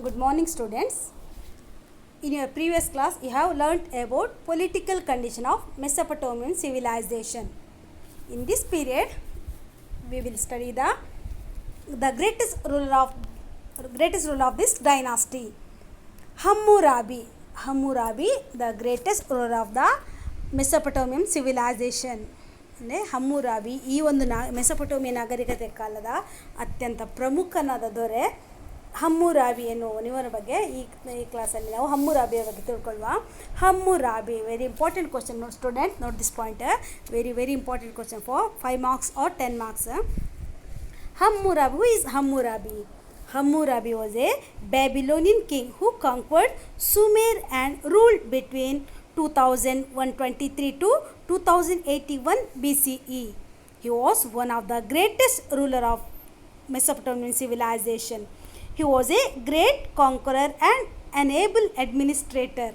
Good morning, students. In your previous class, you have learnt about political condition of Mesopotamian civilization. In this period, we will study the greatest ruler of this dynasty, Hammurabi. Hammurabi, the greatest ruler of the Mesopotamian civilization. ಅಂದರೆ ಹಮ್ಮುರಾಬಿ ಈ ಒಂದು ಮೆಸೊಪೊಟೋಮಿಯ ನಾಗರಿಕತೆ ಕಾಲದ ಅತ್ಯಂತ ಪ್ರಮುಖನಾದ ದೊರೆ ಹಮ್ಮುರಾಬಿ ಎನ್ನುವವನ ಬಗ್ಗೆ ಈ ಕ್ಲಾಸಲ್ಲಿ ನಾವು ಹಮ್ಮುರಾಬಿಯ ಬಗ್ಗೆ ತಿಳ್ಕೊಳ್ಳುವ. Hammurabi, very important question student, note this point, very important question for 5 marks or 10 marks. Hammurabi, who is Hammurabi? Hammurabi was a Babylonian king who conquered Sumer and ruled between 2123 to 2081 BCE. He was one of the greatest ruler of Mesopotamian civilization. He was a great conqueror and an able administrator.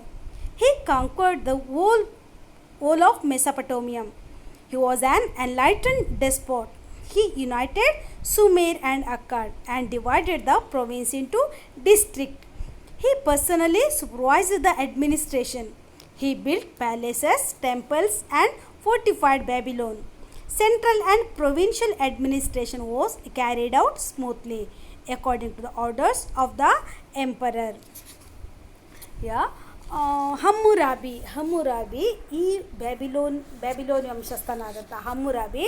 He conquered the whole of Mesopotamia. He was an enlightened despot. He united Sumer and Akkad and divided the province into districts. He personally supervised the administration. He built palaces, temples, and fortified Babylon. Central and provincial administration was carried out smoothly according to the orders of the emperor. ಹಮ್ಮುರಾಬಿ ಈ Babylon ವಂಶಸ್ಥನಾದಂತಹ ಹಮ್ಮುರಾಬಿ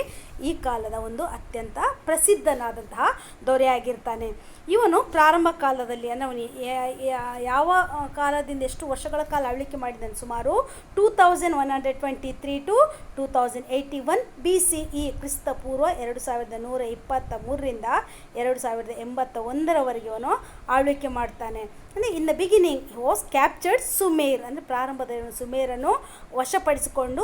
ಈ ಕಾಲದ ಒಂದು ಅತ್ಯಂತ ಪ್ರಸಿದ್ಧನಾದಂತಹ ದೊರೆಯಾಗಿರ್ತಾನೆ. ಇವನು ಪ್ರಾರಂಭ ಕಾಲದಲ್ಲಿ ಅವನು ಯಾವ ಕಾಲದಿಂದ ಎಷ್ಟು ವರ್ಷಗಳ ಕಾಲ ಆಳ್ವಿಕೆ ಮಾಡಿದ್ದಾನೆ, ಸುಮಾರು 2123 to 2081 BCE, ಕ್ರಿಸ್ತ ಪೂರ್ವ 2123ರಿಂದ 2081ರವರೆಗೆ ಇವನು ಆಳ್ವಿಕೆ ಮಾಡ್ತಾನೆ. ಅಂದರೆ in the beginning he was captured Sumer, ಅಂದರೆ ಪ್ರಾರಂಭದಲ್ಲಿ ಸುಮೇರನ್ನು ವಶಪಡಿಸಿಕೊಂಡು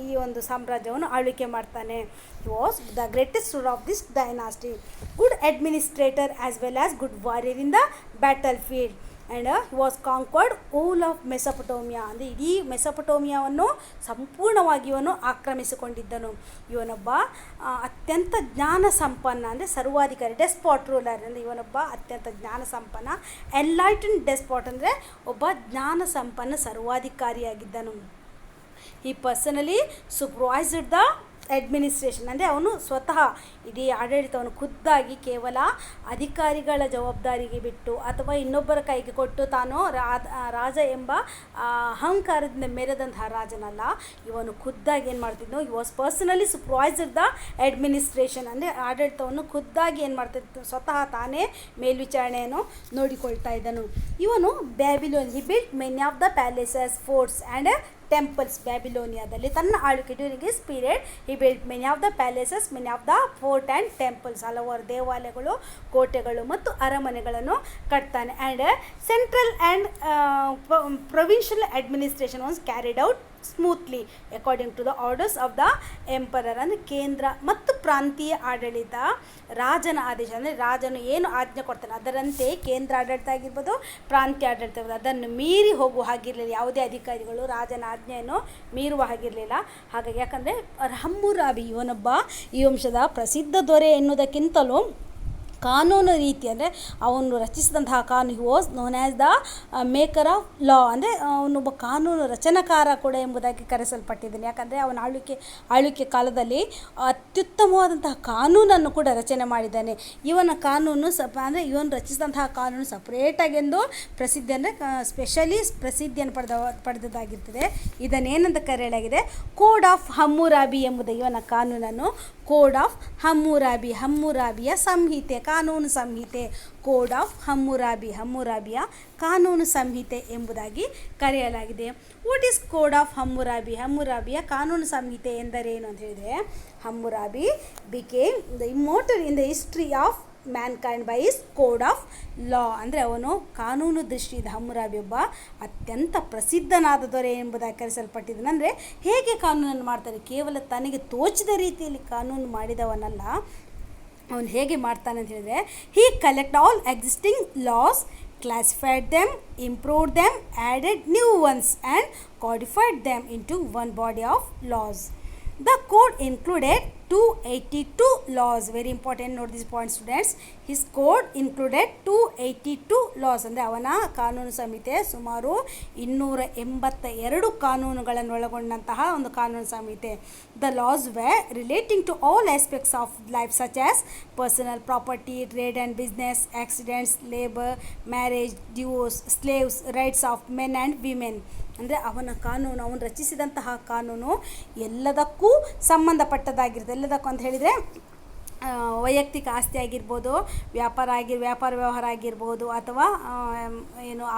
ಈ ಒಂದು ಸಾಮ್ರಾಜ್ಯವನ್ನು ಆಳ್ವಿಕೆ ಮಾಡ್ತಾನೆ. He was the greatest ruler of this dynasty, good administrator as well as good warrior in the battle field. And he was conquered all of Mesopotamia, ಅಂದರೆ ಇಡೀ ಮೆಸೊಪೊಟೋಮಿಯಾವನ್ನು ಸಂಪೂರ್ಣವಾಗಿ ಇವನು ಆಕ್ರಮಿಸಿಕೊಂಡಿದ್ದನು. ಇವನೊಬ್ಬ ಅತ್ಯಂತ ಜ್ಞಾನ ಸಂಪನ್ನ, ಅಂದರೆ ಸರ್ವಾಧಿಕಾರಿ, ಡೆಸ್ಪಾಟ್ ರೂಲರ್, ಅಂದರೆ ಇವನೊಬ್ಬ ಅತ್ಯಂತ ಜ್ಞಾನ ಸಂಪನ್ನ. ಎನ್ಲೈಟನ್ ಡೆಸ್ಪಾಟ್ ಅಂದರೆ ಒಬ್ಬ ಜ್ಞಾನ ಸಂಪನ್ನ ಸರ್ವಾಧಿಕಾರಿಯಾಗಿದ್ದನು. ಈ ಪರ್ಸನಲಿ ಸೂಪರ್ವೈಸ್ಡ್ ದ ಅಡ್ಮಿನಿಸ್ಟ್ರೇಷನ್, ಅಂದರೆ ಅವನು ಸ್ವತಃ ಇಡೀ ಆಡಳಿತವನ್ನು ಖುದ್ದಾಗಿ ಕೇವಲ ಅಧಿಕಾರಿಗಳ ಜವಾಬ್ದಾರಿಗೆ ಬಿಟ್ಟು ಅಥವಾ ಇನ್ನೊಬ್ಬರ ಕೈಗೆ ಕೊಟ್ಟು ತಾನು ರಾಜ ಎಂಬ ಅಹಂಕಾರದಿಂದ ಮೆರೆದಂತಹ ರಾಜನಲ್ಲ. ಇವನು ಖುದ್ದಾಗಿ ಏನು ಮಾಡ್ತಿದ್ನು, ಈ was personally supervised the administration, ಅಂದರೆ ಆಡಳಿತವನ್ನು ಖುದ್ದಾಗಿ ಏನು ಮಾಡ್ತಿದ್ದು ಸ್ವತಃ ತಾನೇ ಮೇಲ್ವಿಚಾರಣೆಯನ್ನು ನೋಡಿಕೊಳ್ತಾ ಇದ್ದನು. ಇವನು Babylon, he built many of the palaces, forts and temples. ಬ್ಯಾಬಿಲೋನಿಯಾದಲ್ಲಿ ತನ್ನ ಆಳ್ವಿಕೆ during this period he built many of the palaces, many of the fort and temples, ಹಲವಾರು ದೇವಾಲಯಗಳು, ಕೋಟೆಗಳು ಮತ್ತು ಅರಮನೆಗಳನ್ನು ಕಟ್ತಾನೆ. And central and provincial administration was carried out smoothly according to the orders of the emperor, ಅಂದರೆ ಕೇಂದ್ರ ಮತ್ತು ಪ್ರಾಂತೀಯ ಆಡಳಿತ ರಾಜನ ಆದೇಶ, ಅಂದರೆ ರಾಜನು ಏನು ಆಜ್ಞೆ ಕೊಡ್ತಾನೆ ಅದರಂತೆ ಕೇಂದ್ರ ಆಡಳಿತ ಆಗಿರ್ಬೋದು, ಪ್ರಾಂತೀಯ ಆಡಳಿತ ಇರ್ಬೋದು, ಅದನ್ನು ಮೀರಿ ಹೋಗುವ ಹಾಗಿರಲಿಲ್ಲ. ಯಾವುದೇ ಅಧಿಕಾರಿಗಳು ರಾಜನ ಆಜ್ಞೆಯನ್ನು ಮೀರುವ ಹಾಗಿರಲಿಲ್ಲ. ಹಾಗಾಗಿ ಯಾಕಂದರೆ ಹಮ್ಮುರಾಬಿ ಇವನೊಬ್ಬ ಈ ವಂಶದ ಪ್ರಸಿದ್ಧ ದೊರೆ ಎನ್ನುವುದಕ್ಕಿಂತಲೂ ಕಾನೂನು ರೀತಿ, ಅಂದರೆ ಅವನು ರಚಿಸಿದಂತಹ ಕಾನೂನು, he was known as the maker of law, ಅಂದರೆ ಅವನೊಬ್ಬ ಕಾನೂನು ರಚನಕಾರ ಕೂಡ ಎಂಬುದಾಗಿ ಕರೆಸಲ್ಪಟ್ಟಿದ್ದಾನೆ. ಯಾಕಂದರೆ ಅವನ ಆಳ್ವಿಕೆ ಕಾಲದಲ್ಲಿ ಅತ್ಯುತ್ತಮವಾದಂತಹ ಕಾನೂನನ್ನು ಕೂಡ ರಚನೆ ಮಾಡಿದ್ದಾನೆ. ಇವನ ಕಾನೂನು ಅಂದರೆ ಇವನು ರಚಿಸಿದಂತಹ ಕಾನೂನು ಸಪ್ರೇಟಾಗೆಂದು ಪ್ರಸಿದ್ಧಿ, ಅಂದರೆ ಸ್ಪೆಷಲಿ ಪ್ರಸಿದ್ಧಿಯನ್ನು ಪಡೆದದ್ದಾಗಿರ್ತದೆ. ಇದನ್ನೇನಂತ ಕರೆಯಲಾಗಿದೆ, ಕೋಡ್ ಆಫ್ ಹಮ್ಮುರಾಬಿ ಎಂಬುದು ಇವನ ಕಾನೂನನ್ನು ಕೋಡ್ ಆಫ್ ಹಮ್ಮುರಾಬಿ, ಹಮ್ಮುರಾಬಿಯ ಸಂಹಿತೆ, ಕಾನೂನು ಸಂಹಿತೆ, ಕೋಡ್ ಆಫ್ ಹಮ್ಮುರಾಬಿಯ ಕಾನೂನು ಸಂಹಿತೆ ಎಂಬುದಾಗಿ ಕರೆಯಲಾಗಿದೆ. ವಾಟ್ ಈಸ್ ಕೋಡ್ ಆಫ್ ಹಮ್ಮುರಾಬಿಯ ಕಾನೂನು ಸಂಹಿತೆ ಎಂದರೇನು ಅಂತ ಹೇಳಿದರೆ, Hammurabi became the immortal in the history of mankind by his code of law, ಅಂದರೆ ಅವನು ಕಾನೂನು ದೃಷ್ಟಿಯಿಂದ ಹಮ್ಮುರಾಬಿ ಒಬ್ಬ ಅತ್ಯಂತ ಪ್ರಸಿದ್ಧನಾದ ದೊರೆ ಎಂಬುದಾಗಿ ಕರೆಸಲ್ಪಟ್ಟಿದ್ದಾನೆ. ಅಂದರೆ ಹೇಗೆ ಕಾನೂನನ್ನು ಮಾಡ್ತಾನೆ, ಕೇವಲ ತನಗೆ ತೋಚಿದ ರೀತಿಯಲ್ಲಿ ಕಾನೂನು ಮಾಡಿದವನಲ್ಲ, ಅವನು ಹೇಗೆ ಮಾಡ್ತಾನೆ ಅಂತ ಹೇಳಿದರೆ, he collect all existing laws, classified them, improved them, added new ones and codified them into one body of laws. The code included 282 laws. Very important, note this point students. His code included 282 laws. ಅಂದರೆ ಅವನ ಕಾನೂನು ಸಂಹಿತೆ ಸುಮಾರು 282 ಕಾನೂನುಗಳನ್ನು ಒಳಗೊಂಡಂತಹ ಒಂದು ಕಾನೂನು ಸಂಹಿತೆ. The laws were relating to all aspects of life such as personal property, trade and business, accidents, labor, marriage, divorce, slaves, rights of men and women. ಅಂದರೆ ಅವನ ಕಾನೂನು, ಅವನು ರಚಿಸಿದಂತಹ ಕಾನೂನು ಎಲ್ಲದಕ್ಕೂ ಸಂಬಂಧಪಟ್ಟದಾಗಿರುತ್ತೆ. ಎಲ್ಲದಕ್ಕೂ ಅಂತ ಹೇಳಿದರೆ ವೈಯಕ್ತಿಕ ಆಸ್ತಿ ಆಗಿರ್ಬೋದು, ವ್ಯಾಪಾರ ವ್ಯವಹಾರ ಆಗಿರ್ಬೋದು, ಅಥವಾ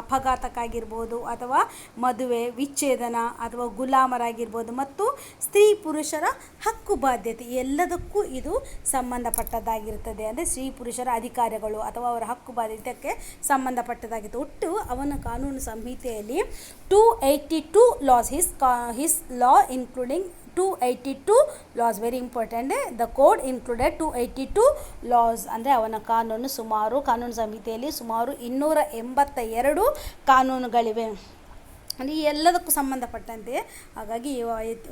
ಅಪಘಾತಕ್ಕಾಗಿರ್ಬೋದು, ಅಥವಾ ಮದುವೆ, ವಿಚ್ಛೇದನ, ಅಥವಾ ಗುಲಾಮರಾಗಿರ್ಬೋದು, ಮತ್ತು ಸ್ತ್ರೀ ಪುರುಷರ ಹಕ್ಕು ಬಾಧ್ಯತೆ ಎಲ್ಲದಕ್ಕೂ ಇದು ಸಂಬಂಧಪಟ್ಟದ್ದಾಗಿರ್ತದೆ. ಅಂದರೆ ಸ್ತ್ರೀ ಪುರುಷರ ಅಧಿಕಾರಗಳು ಅಥವಾ ಅವರ ಹಕ್ಕು ಬಾಧ್ಯತೆಗೆ ಸಂಬಂಧಪಟ್ಟದಾಗಿತ್ತು. ಒಟ್ಟು ಅವನ ಕಾನೂನು ಸಂಹಿತೆಯಲ್ಲಿ 282 loss, his law including 282 laws. Very important. The code included 282 laws. ಅಂದರೆ ಅವನ ಕಾನೂನು ಸಂಹಿತೆಯಲ್ಲಿ ಸುಮಾರು 282 ಕಾನೂನುಗಳಿವೆ. ಅಂದರೆ ಈ ಎಲ್ಲದಕ್ಕೂ ಸಂಬಂಧಪಟ್ಟಂತೆ. ಹಾಗಾಗಿ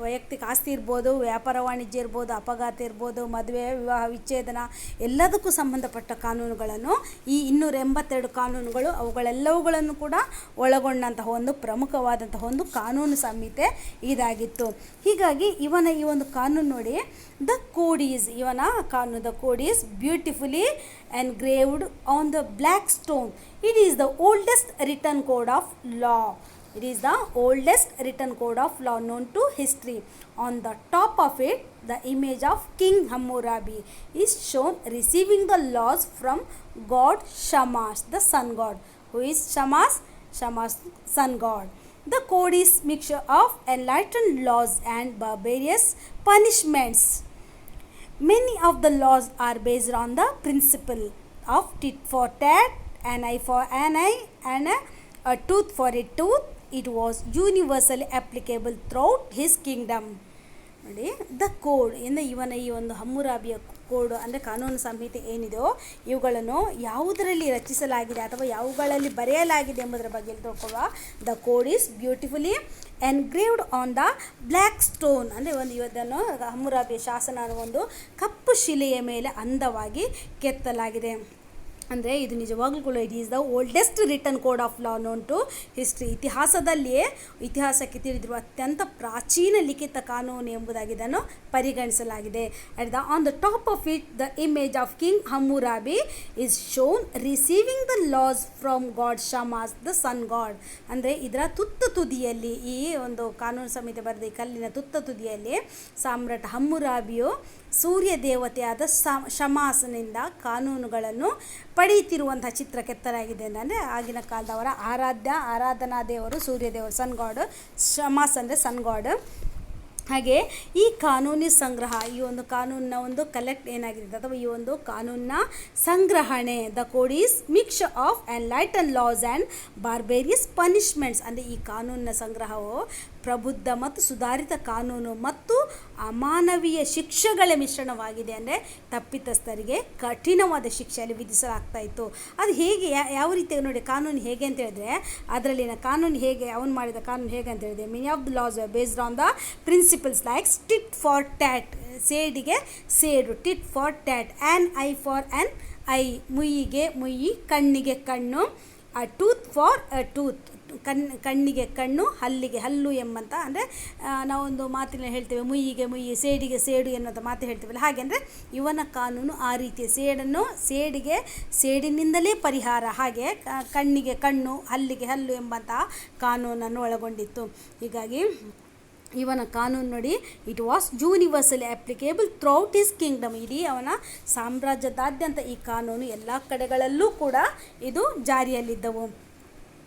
ವೈಯಕ್ತಿಕ ಆಸ್ತಿ ಇರ್ಬೋದು, ವ್ಯಾಪಾರ ವಾಣಿಜ್ಯ ಇರ್ಬೋದು, ಅಪಘಾತ ಇರ್ಬೋದು, ಮದುವೆ, ವಿವಾಹ, ವಿಚ್ಛೇದನ ಎಲ್ಲದಕ್ಕೂ ಸಂಬಂಧಪಟ್ಟ ಕಾನೂನುಗಳನ್ನು ಈ 282 ಕಾನೂನುಗಳು ಅವುಗಳೆಲ್ಲವುಗಳನ್ನು ಕೂಡ ಒಳಗೊಂಡಂತಹ ಒಂದು ಪ್ರಮುಖವಾದಂತಹ ಒಂದು ಕಾನೂನು ಸಂಹಿತೆ ಇದಾಗಿತ್ತು. ಹೀಗಾಗಿ ಇವನ ಈ ಒಂದು ಕಾನೂನು ನೋಡಿ, the code is beautifully engraved on the black stone. It is the oldest written code of law. It is the oldest written code of law known to history. On the top of it, the image of King Hammurabi is shown receiving the laws from god Shamash, the sun god. Who is Shamash? Shamash, sun god. The code is mixture of enlightened laws and barbarous punishments. Many of the laws are based on the principle of tit for tat, an eye for an eye, and a tooth for a tooth. It was universally applicable throughout his kingdom. ನೋಡಿ, the code ಇವನ ಈ ಒಂದು ಹಮ್ಮುರಾಬಿಯ code ಅಂದರೆ ಕಾನೂನು ಸಂಹಿತೆ ಏನಿದೆಯೋ ಇವುಗಳನ್ನು ಯಾವುದರಲ್ಲಿ ರಚಿಸಲಾಗಿದೆ ಅಥವಾ ಯಾವುಗಳಲ್ಲಿ ಬರೆಯಲಾಗಿದೆ ಎಂಬುದರ ಬಗ್ಗೆ ತಿಳ್ಕೊಳ್ಳುವ. The code is beautifully engraved on the black stone. ಅಂದರೆ ಇದನ್ನು ಹಮ್ಮುರಾಬಿಯ ಶಾಸನ ಒಂದು ಕಪ್ಪು ಶಿಲೆಯ ಮೇಲೆ ಅಂದವಾಗಿ ಕೆತ್ತಲಾಗಿದೆ. ಅಂದರೆ ಇದು ನಿಜವಾಗ್ಲೂ ಕೂಡ it is the oldest written code of law known to history. ಇತಿಹಾಸಕ್ಕೆ ತಿಳಿದಿರುವ ಅತ್ಯಂತ ಪ್ರಾಚೀನ ಲಿಖಿತ ಕಾನೂನು ಎಂಬುದಾಗಿ ಇದನ್ನು ಪರಿಗಣಿಸಲಾಗಿದೆ. On the top of it the image of king Hammurabi is shown receiving the laws from god Shamash the sun god. ಅಂದರೆ ಇದರ ತುದಿಯಲ್ಲಿ ಈ ಒಂದು ಕಾನೂನು ಸಂಹಿತೆ ಬರೆದ ಈ ಕಲ್ಲಿನ ತುದಿಯಲ್ಲಿ ಸಾಮ್ರಾಟ್ ಹಮ್ಮುರಾಬಿಯು ಸೂರ್ಯ ದೇವತೆಯಾದ ಶಮಾಸನಿಂದ ಕಾನೂನುಗಳನ್ನು ಪಡೆಯುತ್ತಿರುವಂಥ ಚಿತ್ರ ಕೆತ್ತಲಾಗಿದೆ. ಅಂದರೆ ಆಗಿನ ಕಾಲದವರ ಆರಾಧನಾ ದೇವರು ಸೂರ್ಯ ದೇವರು, ಸನ್ ಗಾಡ್. ಶಮಾಸ್ ಅಂದರೆ ಸನ್ ಗಾಡ್. ಹಾಗೆ ಈ ಕಾನೂನಿ ಸಂಗ್ರಹ, ಈ ಒಂದು ಕಾನೂನಿನ ಒಂದು ಕಲೆಕ್ಟ್ ಏನಾಗಿದೆ ಅಥವಾ ಈ ಒಂದು ಕಾನೂನಿನ ಸಂಗ್ರಹಣೆ, the code is mixture of enlighten laws and barbarous punishments. ಅಂದರೆ ಈ ಕಾನೂನಿನ ಸಂಗ್ರಹವು ಪ್ರಬುದ್ಧ ಮತ್ತು ಸುಧಾರಿತ ಕಾನೂನು ಮತ್ತು ಅಮಾನವೀಯ ಶಿಕ್ಷೆಗಳ ಮಿಶ್ರಣವಾಗಿದೆ. ಅಂದರೆ ತಪ್ಪಿತಸ್ಥರಿಗೆ ಕಠಿಣವಾದ ಶಿಕ್ಷೆಯಲ್ಲಿ ವಿಧಿಸಲಾಗ್ತಾ ಇತ್ತು. ಅದು ಹೇಗೆ, ಯಾವ ರೀತಿ ನೋಡಿ ಕಾನೂನು ಹೇಗೆ ಅಂತ ಹೇಳಿದ್ರೆ, ಅದರಲ್ಲಿನ ಕಾನೂನು ಹೇಗೆ ಅವನು ಮಾಡಿದ ಕಾನೂನು ಹೇಗೆ ಅಂತ ಹೇಳಿದ್ರೆ, many of the laws based on the principles like tit for tat, ಸೇಡಿಗೆ ಸೇಡು, tit for tat, an eye for an eye, ಮುಯ್ಯಿಗೆ ಮುಯ್ಯಿ, ಕಣ್ಣಿಗೆ ಕಣ್ಣು, a tooth for a tooth, ಕಣ್ಣಿಗೆ ಕಣ್ಣು, ಹಲ್ಲಿಗೆ ಹಲ್ಲು ಎಂಬಂತ. ಅಂದರೆ ನಾವೊಂದು ಮಾತಿನ ಹೇಳ್ತೇವೆ ಮುಯ್ಯಿಗೆ ಮುಯ್ಯಿ, ಸೇಡಿಗೆ ಸೇಡು ಎನ್ನುವಂಥ ಮಾತು ಹೇಳ್ತೀವಲ್ಲ, ಹಾಗೆ ಅಂದರೆ ಇವನ ಕಾನೂನು ಆ ರೀತಿಯ ಸೇಡಿಗೆ ಸೇಡಿನಿಂದಲೇ ಪರಿಹಾರ, ಹಾಗೆ ಕಣ್ಣಿಗೆ ಕಣ್ಣು, ಹಲ್ಲಿಗೆ ಹಲ್ಲು ಎಂಬಂತಹ ಕಾನೂನನ್ನು ಒಳಗೊಂಡಿತ್ತು. ಹೀಗಾಗಿ ಇವನ ಕಾನೂನು ನೋಡಿ, it was universally applicable throughout his Kingdom. ಇಡೀ ಅವನ ಸಾಮ್ರಾಜ್ಯದಾದ್ಯಂತ ಈ ಕಾನೂನು ಎಲ್ಲ ಕಡೆಗಳಲ್ಲೂ ಕೂಡ ಇದು ಜಾರಿಯಲ್ಲಿದ್ದವು.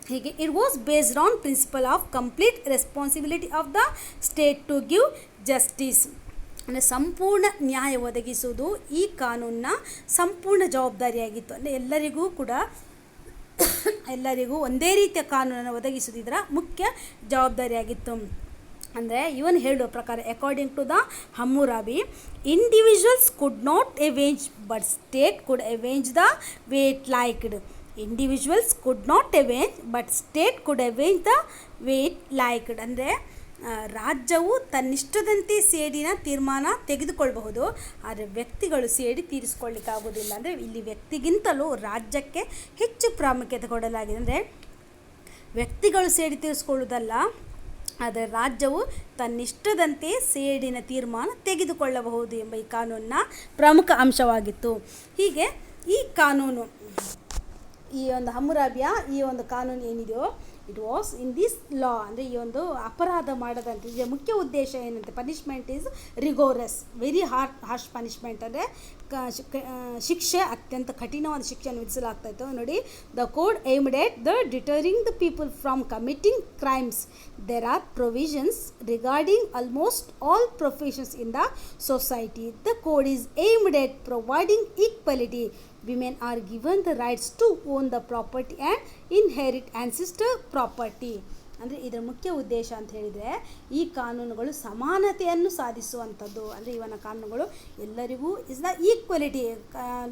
ಹೀಗೆ it was based on principle of complete responsibility of the state to give justice. ಅಂದರೆ ಸಂಪೂರ್ಣ ನ್ಯಾಯ ಒದಗಿಸುವುದು ಈ ಕಾನೂನಿನ ಸಂಪೂರ್ಣ ಜವಾಬ್ದಾರಿಯಾಗಿತ್ತು. ಅಂದರೆ ಎಲ್ಲರಿಗೂ ಒಂದೇ ರೀತಿಯ ಕಾನೂನನ್ನು ಒದಗಿಸುವುದು ಇದರ ಮುಖ್ಯ ಜವಾಬ್ದಾರಿಯಾಗಿತ್ತು. ಅಂದರೆ ಇವನು ಹೇಳುವ ಪ್ರಕಾರ, according to the Hammurabi, individuals could not avenge but state could avenge the wait liked. Individuals could not avenge but state could avenge the way it liked. ಅಂದರೆ ರಾಜ್ಯವು ತನ್ನಿಷ್ಟದಂತೆ ಸೇಡಿನ ತೀರ್ಮಾನ ತೆಗೆದುಕೊಳ್ಳಬಹುದು, ಆದರೆ ವ್ಯಕ್ತಿಗಳು ಸೇಡಿ ತೀರಿಸಿಕೊಳ್ಳಿಕ್ಕಾಗೋದಿಲ್ಲ. ಅಂದರೆ ಇಲ್ಲಿ ವ್ಯಕ್ತಿಗಿಂತಲೂ ರಾಜ್ಯಕ್ಕೆ ಹೆಚ್ಚು ಪ್ರಾಮುಖ್ಯತೆ ಕೊಡಲಾಗಿದೆ. ಅಂದರೆ ವ್ಯಕ್ತಿಗಳು ಸೇಡಿ ತೀರಿಸಿಕೊಳ್ಳುವುದಲ್ಲ, ಆದರೆ ರಾಜ್ಯವು ತನ್ನಿಷ್ಟದಂತೆ ಸೇಡಿನ ತೀರ್ಮಾನ ತೆಗೆದುಕೊಳ್ಳಬಹುದು ಎಂಬ ಈ ಕಾನೂನಿನ ಪ್ರಮುಖ ಅಂಶವಾಗಿತ್ತು. ಹೀಗೆ ಈ ಕಾನೂನು, ಈ ಒಂದು ಹಮ್ಮುರಾಬಿಯ ಈ ಒಂದು ಕಾನೂನು ಏನಿದೆಯೋ, it was in this law, ಅಂದರೆ ಈ ಒಂದು ಅಪರಾಧ ಮಾಡದಂತೆ ಇದರ ಮುಖ್ಯ ಉದ್ದೇಶ ಏನಂತೆ, punishment is rigorous, very harsh punishment, ಅಂದರೆ ಶಿಕ್ಷೆ ಅತ್ಯಂತ ಕಠಿಣವಾದ ಶಿಕ್ಷೆಯನ್ನು ವಿಧಿಸಲಾಗ್ತಾಯಿತ್ತು. ನೋಡಿ, the code aimed at the deterring the people from committing crimes. There are provisions regarding almost all professions in the society. The code is aimed at providing equality. Women are given the rights to own the property and inherit ancestor property. ಅಂದರೆ ಇದರ ಮುಖ್ಯ ಉದ್ದೇಶ ಅಂತ ಹೇಳಿದರೆ, ಈ ಕಾನೂನುಗಳು ಸಮಾನತೆಯನ್ನು ಸಾಧಿಸುವಂಥದ್ದು. ಅಂದರೆ ಇವನ ಕಾನೂನುಗಳು ಎಲ್ಲರಿಗೂ is the equality,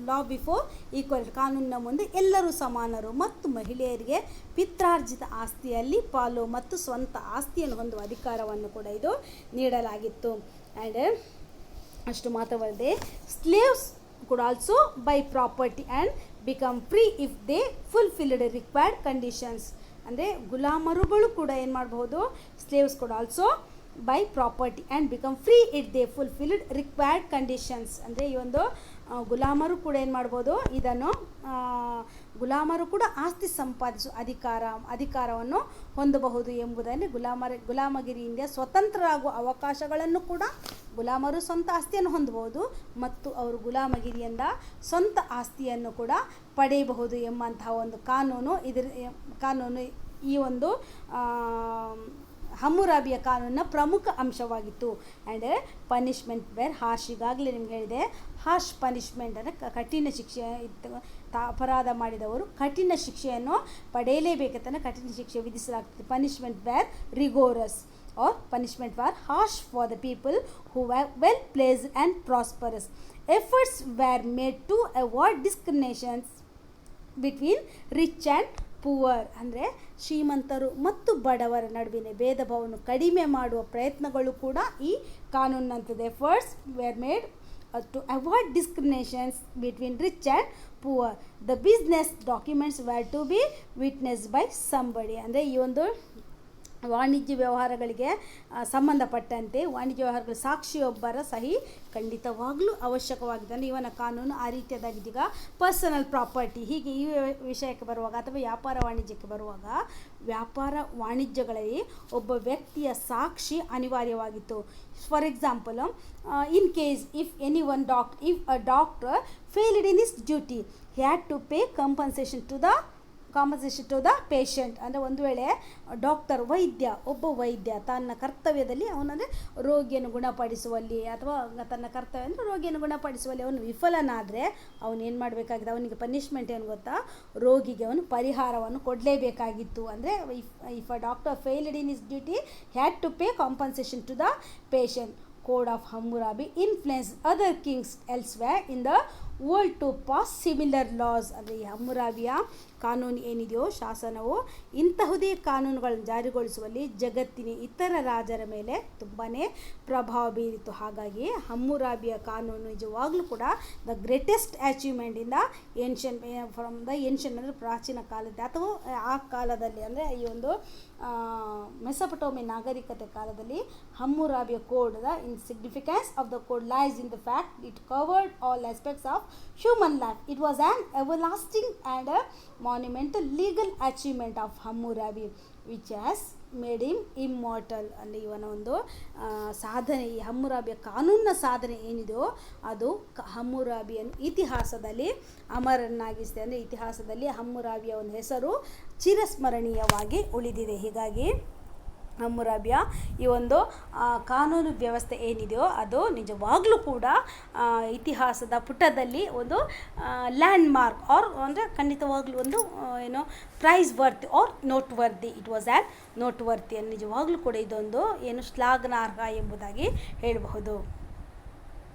law before equality, ಕಾನೂನಿನ ಮುಂದೆ ಎಲ್ಲರೂ ಸಮಾನರು, ಮತ್ತು ಮಹಿಳೆಯರಿಗೆ ಪಿತ್ರಾರ್ಜಿತ ಆಸ್ತಿಯಲ್ಲಿ ಪಾಲು ಮತ್ತು ಸ್ವಂತ ಆಸ್ತಿಯನ್ನು ಹೊಂದುವ ಅಧಿಕಾರವನ್ನು ಕೂಡ ಇದು ನೀಡಲಾಗಿತ್ತು. ಆ್ಯಂಡ್ ಅಷ್ಟು ಮಾತ್ರವಲ್ಲದೆ, slaves could also buy property and become free if they fulfilled required conditions. ಅಂದರೆ ಗುಲಾಮರುಗಳು ಕೂಡ ಏನು ಮಾಡಬಹುದು, slaves could also buy property and become free if they fulfilled required conditions. ಅಂದರೆ ಈ ಒಂದು ಗುಲಾಮರು ಕೂಡ ಏನು ಮಾಡ್ಬೋದು, ಇದನ್ನು ಗುಲಾಮರು ಕೂಡ ಆಸ್ತಿ ಸಂಪಾದಿಸುವ ಅಧಿಕಾರವನ್ನು ಹೊಂದಬಹುದು ಎಂಬುದನ್ನು, ಗುಲಾಮಗಿರಿಯಿಂದ ಸ್ವತಂತ್ರರಾಗುವ ಅವಕಾಶಗಳನ್ನು ಕೂಡ ಗುಲಾಮರು ಸ್ವಂತ ಆಸ್ತಿಯನ್ನು ಹೊಂದಬಹುದು ಮತ್ತು ಅವರು ಗುಲಾಮಗಿರಿಯಿಂದ ಸ್ವಂತ ಆಸ್ತಿಯನ್ನು ಕೂಡ ಪಡೆಯಬಹುದು ಎಂಬಂತಹ ಒಂದು ಕಾನೂನು ಈ ಒಂದು ಹಮ್ಮುರಾಬಿಯ ಕಾನೂನಿನ ಪ್ರಮುಖ ಅಂಶವಾಗಿತ್ತು. ಆ್ಯಂಡ್ ಪನಿಷ್ಮೆಂಟ್ ವೇರ್ ಹಾರ್ಶ್, ಈಗಾಗಲೇ ನಿಮ್ಗೆ ಹೇಳಿದೆ, ಹಾರ್ಶ್ ಪನಿಷ್ಮೆಂಟ್ ಅಂದರೆ ಕಠಿಣ ಶಿಕ್ಷೆ ಇತ್ತು. ಅಪರಾಧ ಮಾಡಿದವರು ಕಠಿಣ ಶಿಕ್ಷೆಯನ್ನು ಪಡೆಯಲೇಬೇಕಂತ ಕಠಿಣ ಶಿಕ್ಷೆ ವಿಧಿಸಲಾಗ್ತದೆ. Punishment were rigorous or punishment were harsh for the people who were well placed and prosperous. Efforts were made to avoid discriminations between rich and poor. ಅಂದರೆ ಶ್ರೀಮಂತರು ಮತ್ತು ಬಡವರ ನಡುವಿನ ಭೇದ ಭಾವವನ್ನು ಕಡಿಮೆ ಮಾಡುವ ಪ್ರಯತ್ನಗಳು ಕೂಡ ಈ ಕಾನೂನಿನಂಥದ್ದು. Efforts were made to avoid discriminations between rich and poor. The business documents were to be witnessed by somebody. ಅಂದರೆ ಈ ಒಂದು ವಾಣಿಜ್ಯ ವ್ಯವಹಾರಗಳಿಗೆ ಸಂಬಂಧಪಟ್ಟಂತೆ ವಾಣಿಜ್ಯ ವ್ಯವಹಾರಗಳ ಸಾಕ್ಷಿಯೊಬ್ಬರ ಸಹಿ ಖಂಡಿತವಾಗಲೂ ಅವಶ್ಯಕವಾಗಿದೆ. ಅಂದರೆ ಇವನ ಕಾನೂನು ಆ ರೀತಿಯಾದಾಗಿದೆ. ಈಗ ಪರ್ಸನಲ್ ಪ್ರಾಪರ್ಟಿ, ಹೀಗೆ ಈ ವಿಷಯಕ್ಕೆ ಬರುವಾಗ ಅಥವಾ ವ್ಯಾಪಾರ ವಾಣಿಜ್ಯಕ್ಕೆ ಬರುವಾಗ, ವ್ಯಾಪಾರ ವಾಣಿಜ್ಯಗಳಲ್ಲಿ ಒಬ್ಬ ವ್ಯಕ್ತಿಯ ಸಾಕ್ಷಿ ಅನಿವಾರ್ಯವಾಗಿತ್ತು. For example, in case if a doctor failed in his duty, he had to pay compensation to the patient. ಅಂದರೆ ಒಂದು ವೇಳೆ ಒಬ್ಬ ವೈದ್ಯ ತನ್ನ ಕರ್ತವ್ಯದಲ್ಲಿ ಅವನಂದರೆ ರೋಗಿಯನ್ನು ಗುಣಪಡಿಸುವಲ್ಲಿ ಅಥವಾ ತನ್ನ ಕರ್ತವ್ಯ ಅಂದರೆ ರೋಗಿಯನ್ನು ಗುಣಪಡಿಸುವಲ್ಲಿ ಅವನು ವಿಫಲನಾದರೆ ಅವನೇನು ಮಾಡಬೇಕಾಗಿದೆ, ಅವನಿಗೆ ಪನಿಷ್ಮೆಂಟ್ ಏನು ಗೊತ್ತಾ, ರೋಗಿಗೆ ಅವನು ಪರಿಹಾರವನ್ನು ಕೊಡಲೇಬೇಕಾಗಿತ್ತು. ಅಂದರೆ if a doctor failed in his duty, had to pay compensation to the patient. Code of Hammurabi influenced other kings elsewhere in the world to pass similar laws. ಅಂದರೆ ಈ ಹಮ್ಮುರಾಬಿಯ ಕಾನೂನು ಏನಿದೆಯೋ, ಶಾಸನವು ಇಂತಹುದೇ ಕಾನೂನುಗಳನ್ನು ಜಾರಿಗೊಳಿಸುವಲ್ಲಿ ಜಗತ್ತಿನ ಇತರ ರಾಜರ ಮೇಲೆ ತುಂಬಾ ಪ್ರಭಾವ ಬೀರಿತು. ಹಾಗಾಗಿ ಹಮ್ಮುರಾಬಿಯ ಕಾನೂನು ನಿಜವಾಗ್ಲೂ ಕೂಡ the greatest achievement in the ancient ಅಂದರೆ ಪ್ರಾಚೀನ ಕಾಲದ ಅಥವಾ ಆ ಕಾಲದಲ್ಲಿ, ಅಂದರೆ ಈ ಒಂದು ಮೆಸೊಪೊಟೇಮಿಯನ್ ನಾಗರಿಕತೆ ಕಾಲದಲ್ಲಿ ಹಮ್ಮುರಾಬಿಯ code, the significance of the code lies in the fact it covered all aspects of human life. It was an everlasting and a monumental legal achievement of Hammurabi which has made him immortal. ಅಂದರೆ ಇವನ ಒಂದು ಸಾಧನೆ, ಈ ಹಮ್ಮುರಾಬಿಯ ಕಾನೂನಿನ ಸಾಧನೆ ಏನಿದೆಯೋ ಅದು ಹಮ್ಮುರಾಬಿಯನ್ನು ಇತಿಹಾಸದಲ್ಲಿ ಅಮರನ್ನಾಗಿಸಿದೆ. ಅಂದರೆ ಇತಿಹಾಸದಲ್ಲಿ ಹಮ್ಮುರಾಬಿಯ ಒಂದು ಹೆಸರು ಚಿರಸ್ಮರಣೀಯವಾಗಿ ಉಳಿದಿದೆ. ಹೀಗಾಗಿ ಹಮ್ಮುರಾಬಿಯ ಈ ಒಂದು ಕಾನೂನು ವ್ಯವಸ್ಥೆ ಏನಿದೆಯೋ ಅದು ನಿಜವಾಗ್ಲೂ ಕೂಡ ಇತಿಹಾಸದ ಪುಟದಲ್ಲಿ ಒಂದು ಲ್ಯಾಂಡ್ ಮಾರ್ಕ್ ಆರ್ ಅಂದರೆ ಖಂಡಿತವಾಗ್ಲೂ ಒಂದು ಏನು praiseworthy or noteworthy. It was an noteworthy. ನಿಜವಾಗ್ಲೂ ಕೂಡ ಇದೊಂದು ಏನು ಶ್ಲಾಘನಾರ್ಹ ಎಂಬುದಾಗಿ ಹೇಳಬಹುದು.